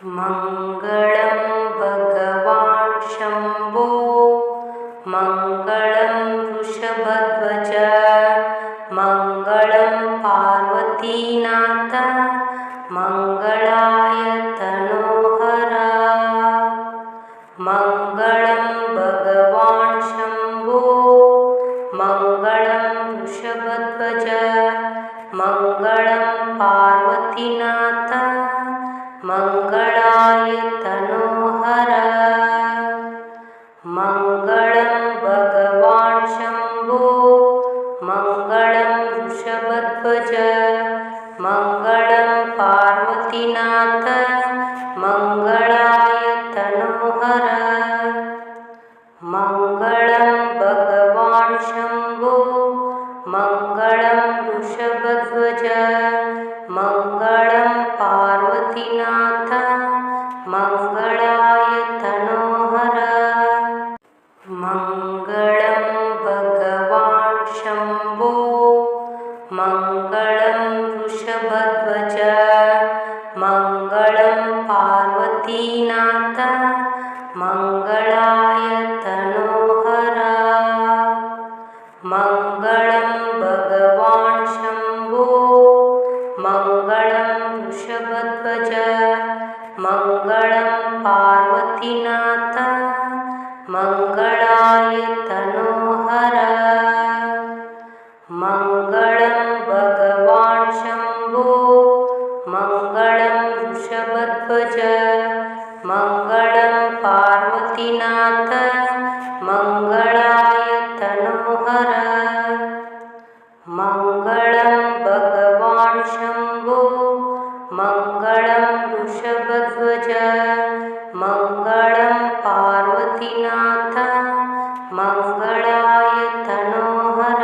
मङ्गलं भगवान् शम्भो मङ्गलं वृषभध्वज मङ्गलं पार्वतीनाथ मङ्गलाय तनोहर मङ्गलं भगवान् शम्भो मङ्गलं वृषभध्वज मङ्गलं पार्वतीनाथ मङ्गलाय तनोहर मङ्गलं भगवान् शम्भो मङ्गलं वृषभध्वज मङ्गलं पार्वतीनाथ मङ्गलाय तनोहर मङ्गलं भगवान् शम्भो मङ्गलं वृषभध्वज मङ्गलं पार्वतीनाथ मङ्गलाय तनोहर मङ्गलं भगवान् शम्भो मङ्गलं वृषभध्वज मङ्गलं पार्वतीनाथ मङ्गलाय तनोहर मङ्गलं भगवान् शम्भो मङ्गलं वृषभध्वज मङ्गलं पार्वतीनाथ मङ्गलाय तनोहर मङ्गलं भगवान् शम्भो मङ्गलं वृषभध्वज मङ्गलं पार्वतीनाथ मङ्गलाय तनोहर मङ्गलं भगवान् शम्भो मङ्गलं वृषभध्वज मङ्गलं पार्वतीनाथ मङ्गलाय तनोहर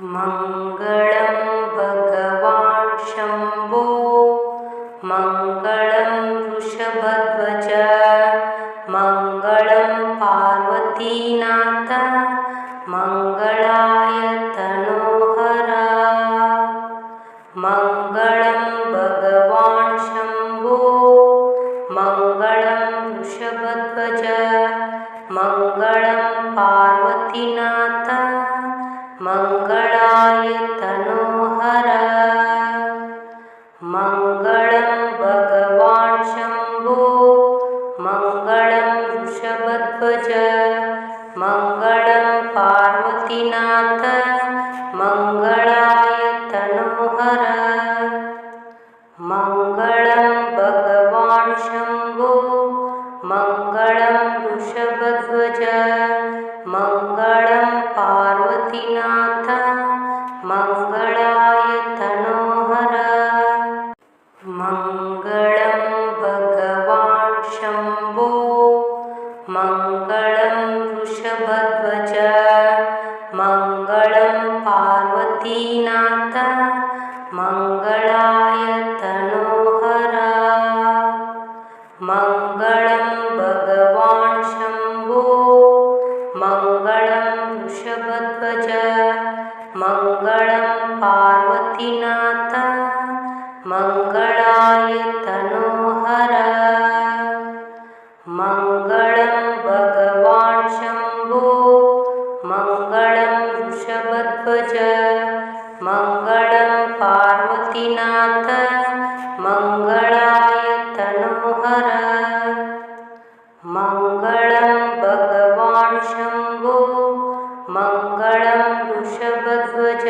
मङ्गलं भगवान् शम्भो मङ्गलं वृषभध्वज मङ्गलं पार्वतीनाथ मङ्गलाय तनोहर मङ्गलं भगवान् शम्भो मङ्गलं वृषभध्वज मङ्गलं पार्वतीनाथ मङ्गलाय तनोहर मङ्गलं भगवान् शम्भो मङ्गलं वृषभध्वज मङ्गलं पार्वतीनाथ मङ्गलाय तनोहर मङ्गलं भगवान् शम्भो मङ्गलं वृषभध्वज मङ्गलं पार्वतीनाथ मङ्गलाय तनोहर मङ्गलं भगवान् शम्भो मङ्गलं वृषभध्वज मङ्गलं पार्वतीनाथ मङ्गलाय तनोहर मङ्गलं भगवान् शम्भो मङ्गलं वृषभध्वज मङ्गलं पार्वतीनाथ मङ्गलाय तनोहर मङ्गलं भगवान् शम्भो मङ्गलं वृषभध्वज मङ्गलं पार्वतीनाथ मङ्गलाय तनोहर मङ्गलं भगवान् शम्भो मङ्गलं वृषभध्वज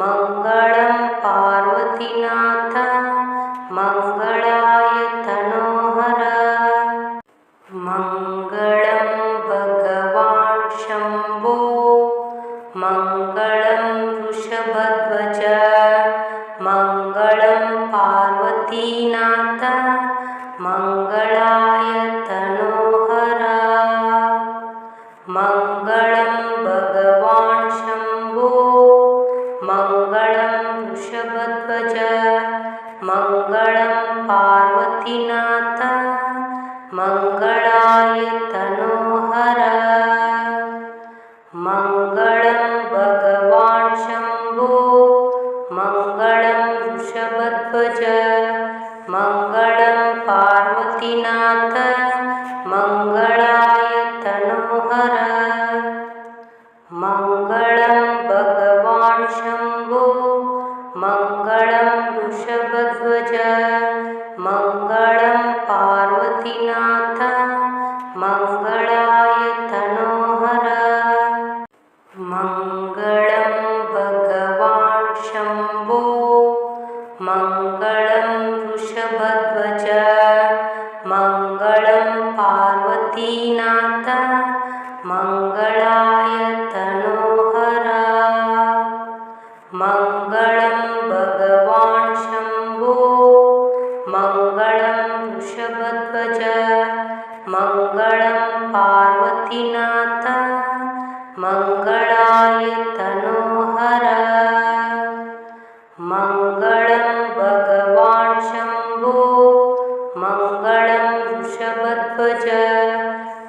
मङ्गलं पार्वतीनाथ मङ्गलाय तनोहर मङ्गलं भगवान् शम्भो मङ्गलं वृषभध्वज मङ्गलं पार्वतीनाथ मङ्गलाय तनोहर मङ्गलं भगवान् शम्भो मङ्गलं वृषभध्वज मङ्गलं पार्वतीनाथ मङ्गलाय तनोहर मङ्गलं भगवान् शम्भो मङ्गलं वृषभध्वज मंगलाय मङ्गलं पार्वतीनाथ मङ्गलाय तनोहर मङ्गलं भगवान् शम्भो मङ्गलं वृषभध्वज मङ्गलं पार्वतीनाथ मङ्गलाय तनोहर मङ्गलं भगवान् शम्भो मङ्गलं वृषभध्वज मङ्गलं पार्वतीनाथ मङ्गलाय तनोहर मङ्गलं भगवान् शम्भो मङ्गलं वृषभध्वज मङ्गलं पार्वतीनाथ मङ्गलाय तनोहर मङ्गलं भगवान् शम्भो मङ्गलं वृषभध्वज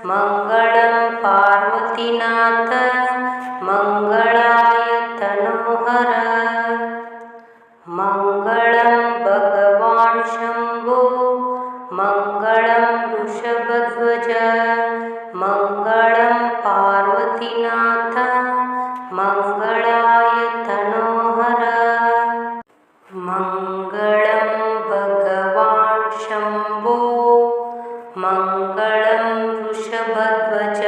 मङ्गलं पार्वतीनाथ मङ्गलाय तनोहर मङ्गलं भगवान् शम्भो मङ्गलं वृषभध्वज मङ्गलं पार्वतीनाथ मङ्गलाय तनोहर मङ्गलं भगवान् शम्भो मङ्गलं वृषभध्वज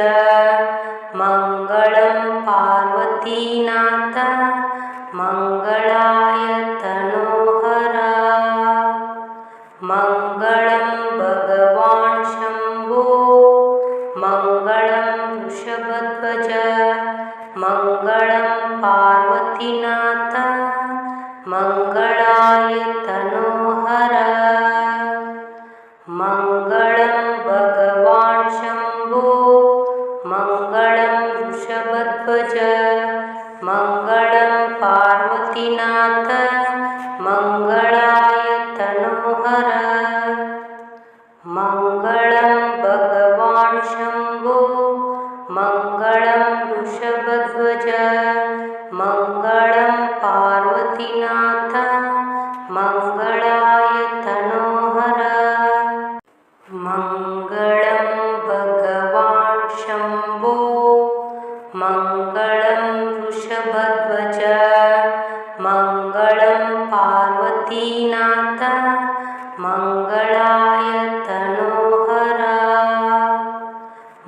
मङ्गलं पार्वतीनाथ मङ्गलाय तनोहर मङ्गलं भगवान् शम्भो मङ्गलं वृषभध्वज मङ्गलं पार्वतीनाथ मङ्गलाय तनोहर मङ्गलं भगवान् शम्भो मङ्गलं वृषभध्वज मङ्गलं पार्वतीनाथ मङ्गलाय तनोहर मङ्गलं भगवान् शम्भो मङ्गलं वृषभध्वज मङ्गलं पार्वतीनाथ मङ्गलाय तनोहर मङ्गलं भगवान् शम्भो मङ्गलं वृषभध्वज मङ्गलं पार्वतीनाथ मङ्गलाय तनोहर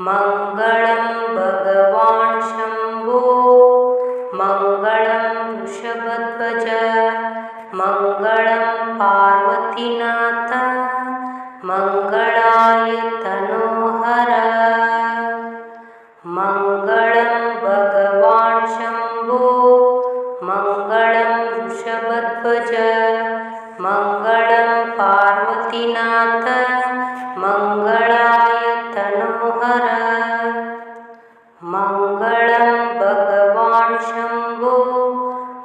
मङ्गलं भगवान् शम्भो मङ्गलं वृषभध्वज मङ्गलं पार्वतीनाथ मङ्गलाय तनोहर मङ्गलं भगवान् शम्भो मङ्गलं वृषभध्वज मङ्गलं पार्वतीनाथ मङ्गलाय तनोहर मङ्गलं भगवान् शम्भो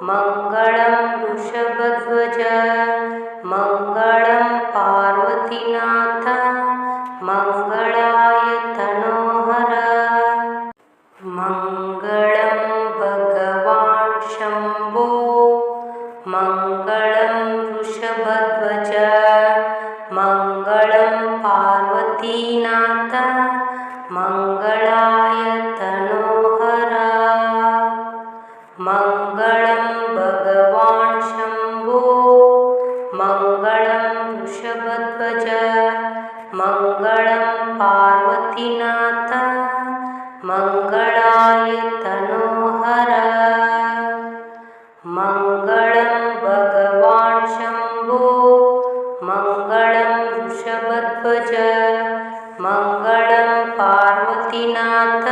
मङ्गलं वृषभध्वज मङ्गलं पार्वतीनाथ मङ्गलाय तनोहर मङ्गलं भगवान् शम्भो मङ्गलं वृषभध्वज मङ्गलं पार्वतीनाथ मङ्गलाय तनोहर मङ्गलं भगवान् शम्भो मङ्गलं वृषभध्वज मङ्गलं पार्वतीनाथ मङ्गलाय तनोहर मङ्गलं भगवान् शम्भो मङ्गलं वृषभध्वज मङ्गलं पार्वतीनाथ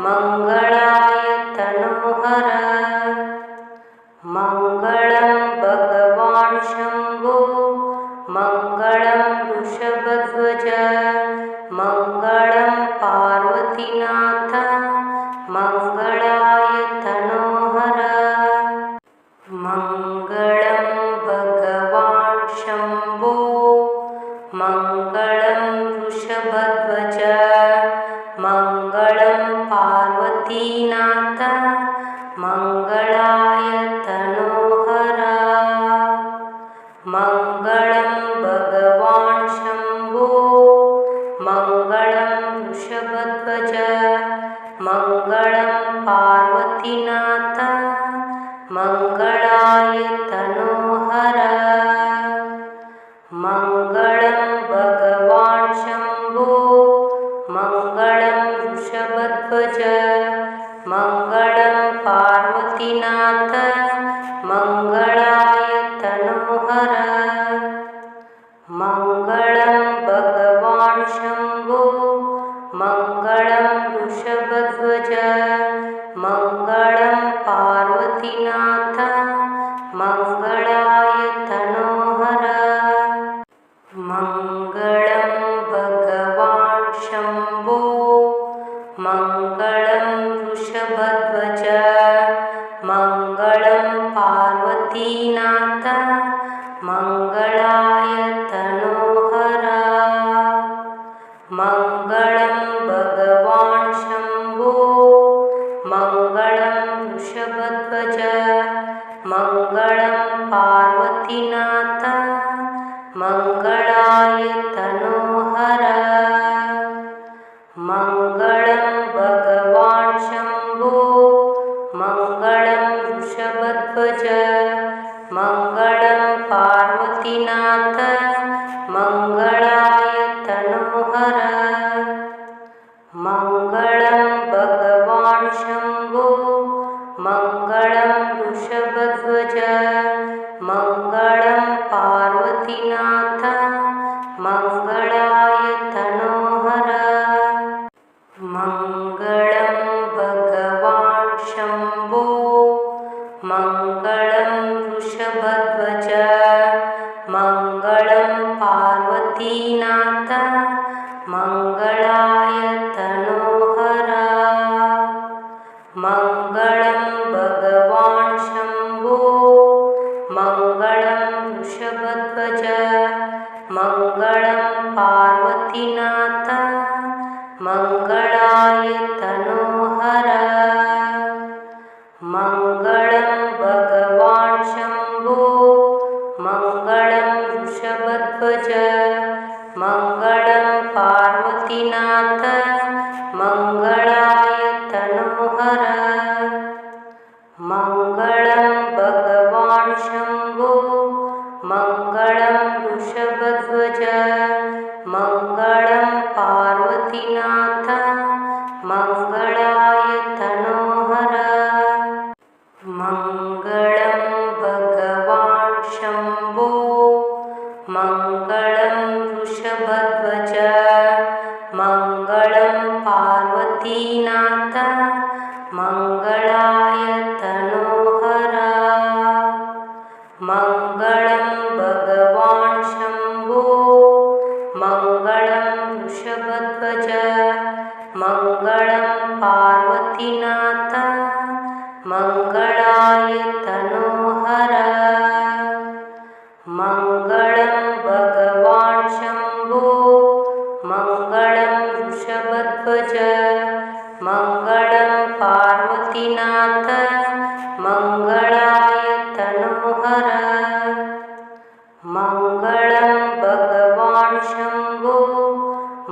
मङ्गलाय तनोहर मङ्गलं भगवान् शम्भो मङ्गलं वृषभध्वज मङ्गलं पार्वतीनाथ मङ्गलाय तनोहर मङ्गलं भगवान् शम्भो मङ्गलं वृषभध्वज मङ्गलं पार्वतीनाथ मङ्गलाय तनोहर मङ्गलं भगवान् मङ्गलं भगवान् शम्भो मङ्गलं वृषभध्वज मङ्गलं पार्वतीनाथ मङ्गलाय तनोहर मङ्गलं भगवान् शम्भो मङ्गलं वृषभध्वज मङ्गलं पार्वतीनाथ मङ्गलाय तनोहर मङ्गलं भगवान् शम्भो मङ्गलं वृषभध्वज मङ्गलं पार्वतीनाथ मङ्गलाय तनोहर मङ्गलं भगवान् शम्भो मङ्गलं वृषभध्वज मङ्गलं पार्वतीनाथ मङ्गलाय तनोहर मङ्गलं भगवान् शम्भो मङ्गलं वृषभध्वज मङ्गलं पार्वतीनाथ मङ्गलाय तनोहर मङ्गलं भगवान् शम्भो मङ्गलं वृषभध्वज मङ्गलं पार्वतीनाथ मङ्गलाय तनोहर मङ्गलं भगवान् शम्भो मङ्गलं वृषभध्वज मङ्गलं पार्वतीनाथ मङ्गलाय तनोहर मङ्गलं भगवान् शम्भो मङ्गलं वृषभध्वज मङ्गलं पार्वतीनाथ मङ्गलाय तनोहर मङ्गलं भगवान् शम्भो मङ्गलं वृषभध्वज मङ्गलं पार्वतीनाथ मङ्गलाय तनोहर मङ्गलं भगवान् शम्भो मङ्गलं वृषभध्वज मङ्गलं पार्वतीनाथ मङ्गलाय तनोहर मङ्गलं भगवान् शम्भो मङ्गलं वृषभध्वज मङ्गलं पार्वतीनाथ मङ्गलाय तनोहर मङ्गलं भगवान् शम्भो मङ्गलं वृषभध्वज मङ्गलं पार्वतीनाथ मङ्गलाय तनोहर मङ्गलं भगवान् शम्भो मङ्गलं वृषभध्वज मङ्गलं पार्वतीनाथ मङ्गलाय तनोहर मङ्गलं भगवान् शम्भो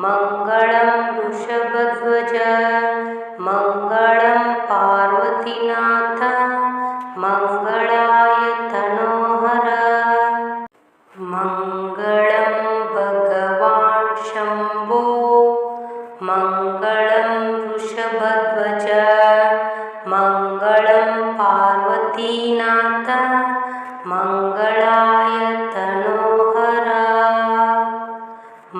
मङ्गलं वृषभध्वज मङ्गलं पार्वतीनाथ मङ्गलाय तनोहर मङ्गलं भगवान् शम्भो मङ्गलं वृषभध्वज मङ्गलं पार्वतीनाथ मङ्गलाय तनोहर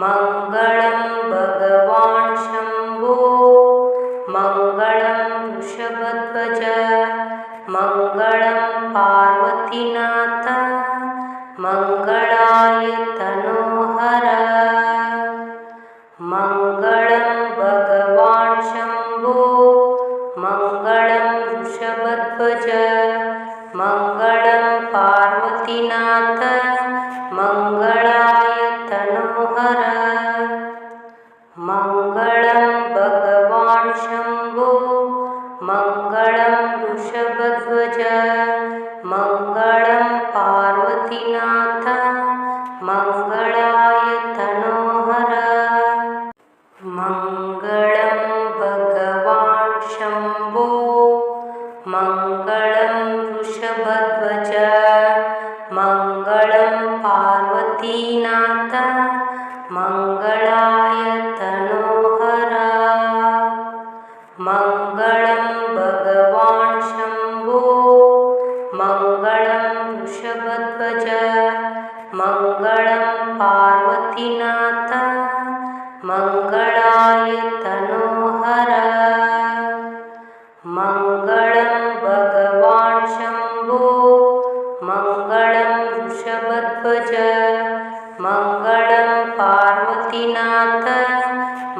मङ्गलं भगवान् शम्भो मङ्गलं वृषभध्वज मङ्गलं पार्वतीनाथ मङ्गलाय तनोहर मङ्गलं भगवान् शम्भो मङ्गलं वृषभध्वज मङ्गलं पार्वतीनाथ मङ्गलाय तनोहर पार्वतीनाथ मङ्गलाय तनोहर मङ्गलं भगवान् शम्भो मङ्गलं वृषभध्वज मङ्गलं पार्वतीनाथ मङ्गलाय तनोहर मङ्गलं भगवान् शम्भो मङ्गलं वृषभध्वज मङ्गलं पार्वतीनाथ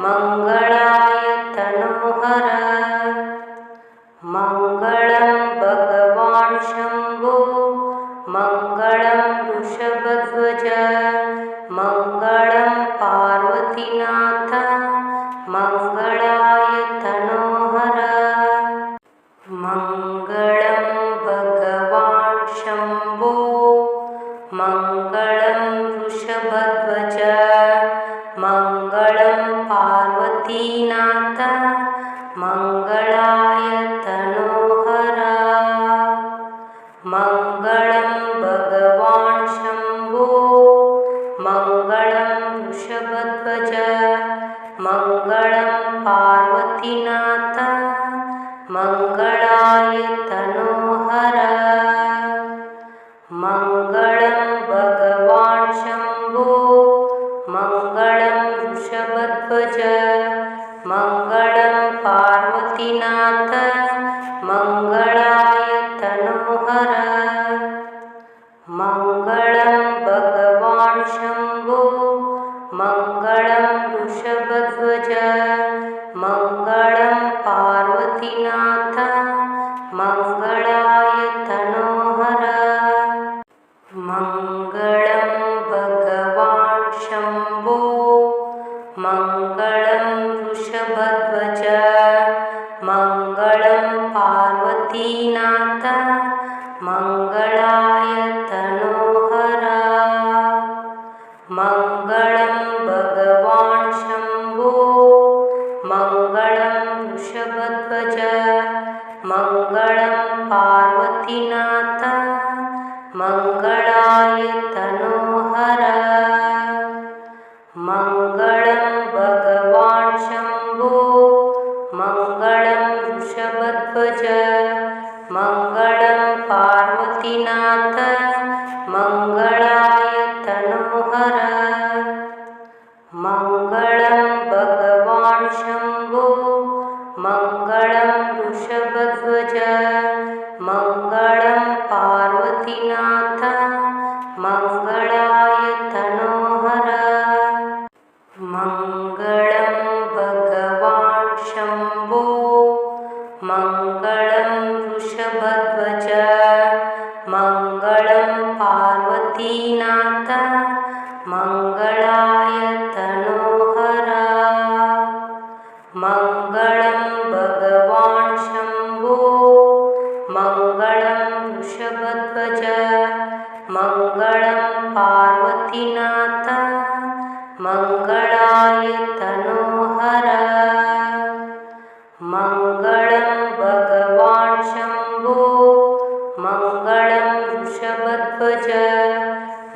मङ्गलाय तनोहर मङ्गलं भगवान् शम्भो मङ्गलं वृषभध्वज मङ्गलं पार्वतीनाथ मङ्गलाय तनोहर मङ्गलं भगवान् शम्भो मङ्गलं वृषभध्वज मङ्गलं पार्वतीनाथ मङ्गलाय तनोहर मङ्गलं भगवान् शम्भो मङ्गलं वृषभध्वज मङ्गलं पार्वतीनाथ मङ्गलाय तनोहर मङ्गलं भगवान् शम्भो मङ्गलं वृषभध्वज मङ्गलं पार्वतीनाथ मङ्गलाय तनोहर मङ्गलं भगवान् शम्भो मङ्गलं वृषभध्वज मङ्गलं पार्वतीनाथ मङ्गलाय तनोहर मङ्गलं भगवान् शम्भो मङ्गलं वृषभध्वज मङ्गलं पार्वतीनाथ मङ्गलाय तनोहर मङ्गलं भगवान् शम्भो मङ्गलं वृषभध्वज मङ्गलं पार्वतीनाथ मङ्गलाय तनोहर मङ्गलं भगवान् शम्भो मङ्गलं वृषभध्वज मङ्गलं पार्वतीनाथ मङ्गलाय तनोहर मङ्गलं भगवान् शम्भो मङ्गलं वृषभध्वज मङ्गलं पार्वतीनाथ मङ्गलाय तनोहर मङ्गलं भगवान् शम्भो मङ्गलं वृषभध्वज मङ्गलं पार्वतीनाथ मङ्गलाय तनोहर मङ्गलं भगवान् शम्भो मङ्गलं वृषभध्वज मङ्गलं पार्वतीनाथ मङ्गलाय तनोहर मङ्गलं भगवान् शम्भो मङ्गलं वृषभध्वज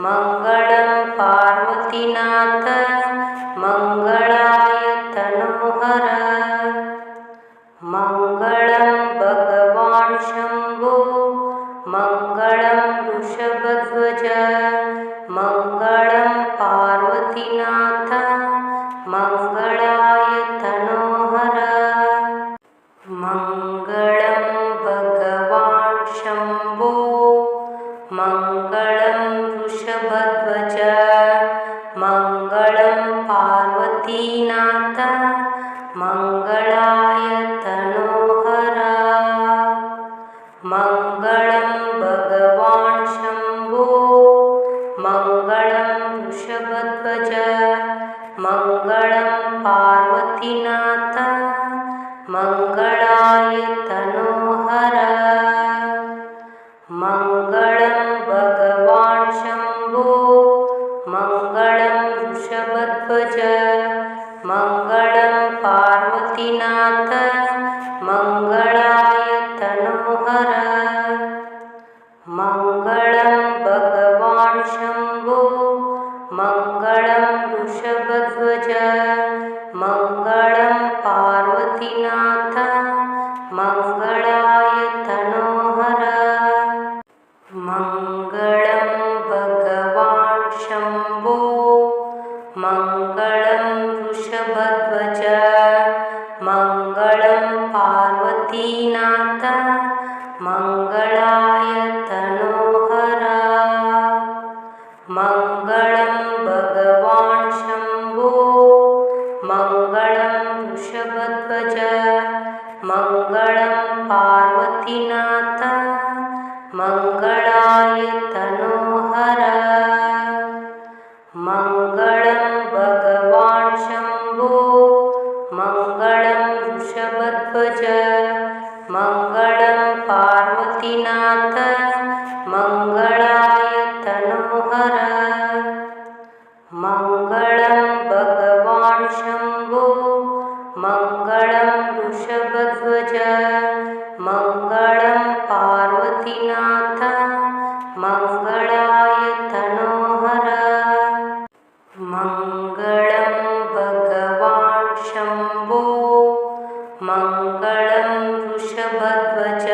मङ्गलं पार्वतीनाथ मङ्गलाय तनोहर मङ्गलं भगवान् शम्भो मङ्गलं वृषभध्वज मङ्गलं पार्वतीनाथ मङ्गलाय तनोहर मङ्गलं भगवान् शम्भो मङ्गलं वृषभध्वज मङ्गलं पार्वतीनाथ मङ्गलाय तनोहर मङ्गलं भगवान् शम्भो मङ्गलं वृषभध्वज मङ्गलं पार्वतीनाथ मङ्गलाय तनोहर मङ्गलं भगवान् शम्भो मङ्गलं वृषभध्वज मङ्गलं पार्वतीनाथ मङ्गलाय तनोहर मङ्गलं भगवान् शम्भो मङ्गलं मङ्गलं वृषभध्वज मङ्गलं पार्वतीनाथ मङ्गलाय तनोहर मङ्गलं भगवान् शम्भो मङ्गलं वृषभध्वज मङ्गलं पार्वतीनाथ मङ्गलाय तनोहर मङ्गलं भगवान् शम्भो मङ्गलं वृषभध्वज मङ्गलं पार्वतीनाथ मङ्गलाय तनोहर मङ्गलं भगवान् शम्भो मङ्गलं वृषभध्वज मङ्गलं पार्वतीनाथ मङ्गलाय तनोहर मङ्गलं भगवान् शम्भो मङ्गलं वृषभध्वज मङ्गलं पार्वतीनाथ मङ्गलाय तनोहर मङ्गलं भगवान् शम्भो मङ्गलं वृषभध्वज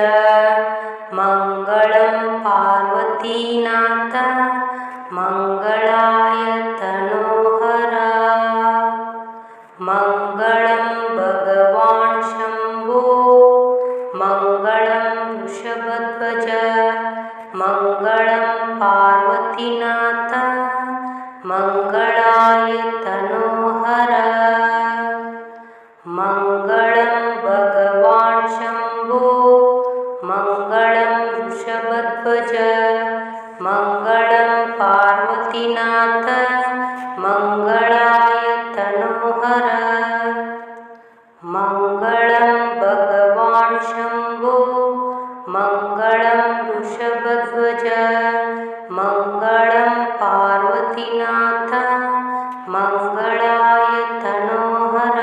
मङ्गलं पार्वतीनाथ मङ्गलाय तनोहर मङ्गलं भगवान् शम्भो मङ्गलं वृषभध्वज मङ्गलं पार्वतीनाथ मङ्गलाय तनोहर मङ्गलं भगवान् शम्भो मङ्गलं वृषभध्वज मङ्गलं पार्वतीनाथ मङ्गलाय तनोहर मङ्गलं भगवान् शम्भो मङ्गलं वृषभध्वज मङ्गलं पार्वतीनाथ मङ्गलाय तनोहर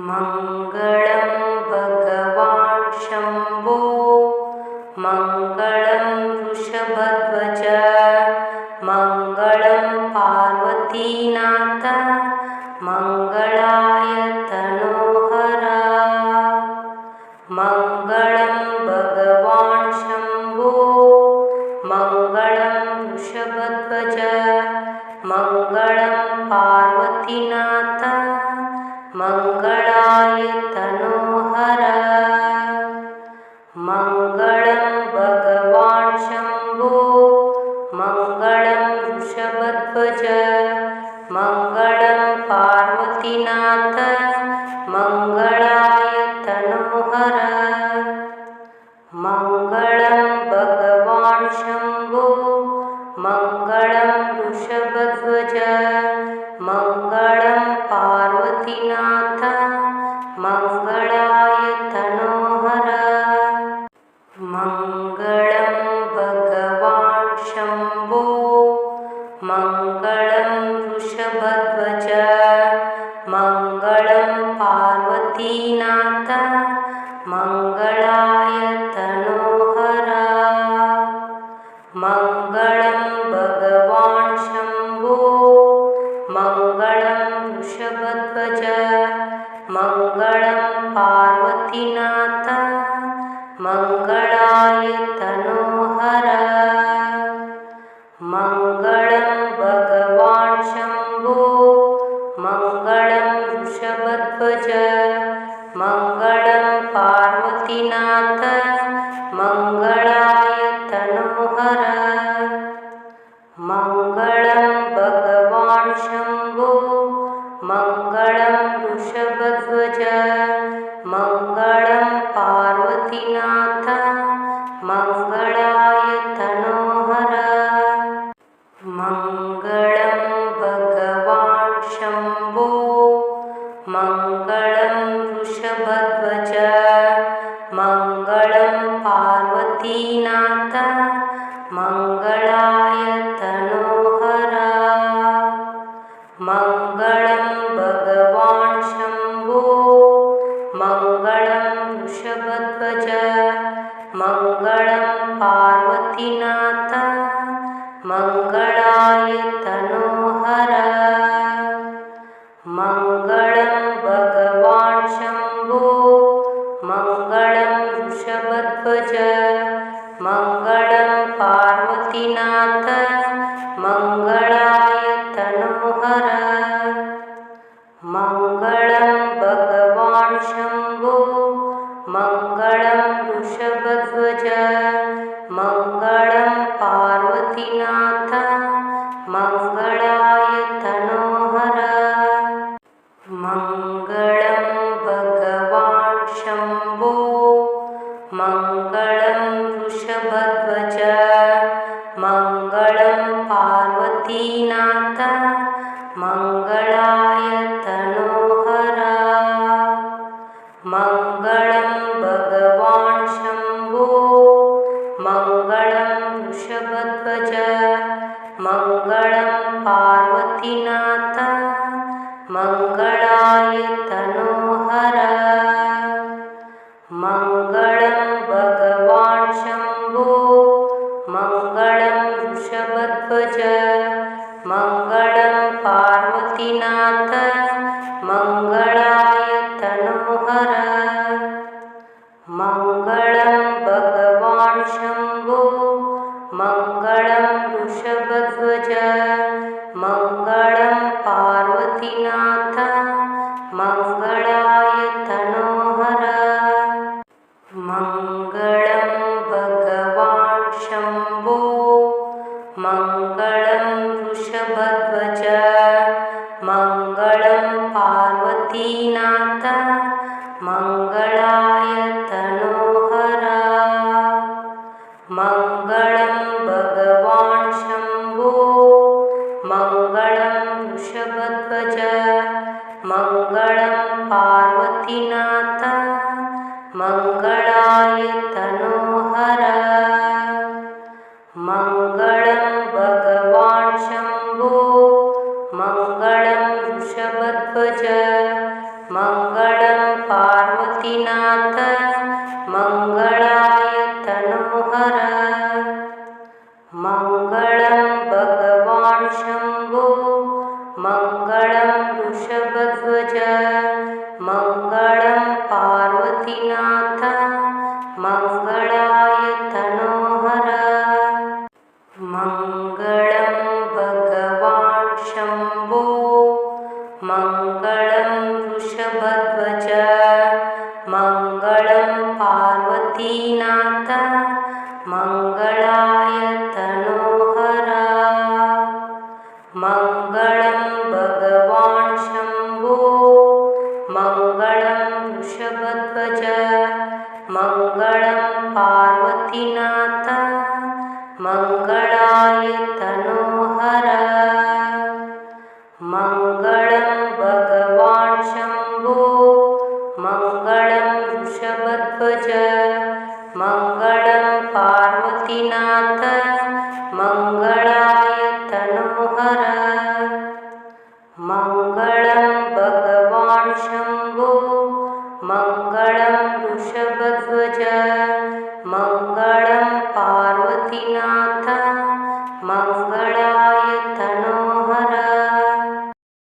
मङ्गलं भगवान् शम्भो मङ्गलं वृषभध्वज मङ्गलं पार्वतीनाथ मङ्गलाय तनोहर मङ्गलं भगवान् शम्भो मङ्गलं वृषभध्वज मङ्गलं पार्वतीनाथ मङ्गलाय तनोहर मङ्गलं भगवान् शम्भो मङ्गलं वृषभध्वज मङ्गलं पार्वतीनाथ मङ्गलाय तनोहर मङ्गलं भगवान् शम्भो मङ्गलं वृषभध्वज मङ्गलं पार्वतीनाथ मङ्गलाय तनोहर मङ्गलं भगवान् शम्भो मङ्गलं वृषभध्वज मङ्गलं पार्वतीनाथ मङ्गलाय तनोहर मङ्गलं भगवान् शम्भो मङ्गलं वृषभध्वज मङ्गलं पार्वतीनाथ मङ्गलाय तनोहर मङ्गलं भगवान् शम्भो मङ्गलं वृषभध्वज मङ्गलं पार्वतीनाथ मङ्गलाय तनोहर मङ्गलं भगवान् शम्भो मङ्गलं वृषभध्वज मङ्गलं पार्वतीनाथ मङ्गलाय तनोहर मङ्गलं भगवान् शम्भो मङ्गलं वृषभध्वज मङ्गलं पार्वतीनाथ मङ्गलाय तनोहर मङ्गलं भगवान् शम्भो मङ्गलं वृषभध्वज मङ्गलं पार्वतीनाथ मङ्गलाय तनोहर मङ्गलाय तनोहर मङ्गलं भगवान् शम्भो मङ्गलं वृषभध्वज मङ्गलं पार्वतीनाथ मङ्गलाय तनोहर मङ्गलं भगवान् शम्भो मङ्गलं वृषभध्वज मङ्गलं पार्वतीनाथ मङ्गलाय तनोहर मङ्गलं भगवान् शम्भो मङ्गलं वृषभध्वज मङ्गलं पार्वतीनाथ मङ्गलाय तनोहर मङ्गलं भगवान् शम्भो मङ्गलं वृषभध्वज मङ्गलं पार्वतीनाथ मङ्गलाय तनोहर मङ्गलं भगवान् शम्भो मङ्गलं वृषभध्वज मङ्गलं पार्वतीनाथ मङ्गलाय तनोहर मङ्गलं भगवान् शम्भो मङ्गलं वृषभध्वज मङ्गलं पार्वतीनाथ मङ्गलाय तनोहर मङ्गलं भगवान् शम्भो मङ्गलं वृषभध्वज मङ्गलं पार्वतीनाथ मङ्गलाय तनोहर मङ्गलं भगवान् शम्भो मङ्गलं वृषभध्वज मङ्गलं पार्वतीनाथ मङ्गलाय तनोहर मङ्गलं भगवान् शम्भो मङ्गलं वृषभध्वज मङ्गलं पार्वतीनाथ मङ्गलाय तनोहर मङ्गलं भगवान् शम्भो मङ्गलं वृषभध्वज मङ्गलं पार्वतीनाथ मङ्गलाय तनोहर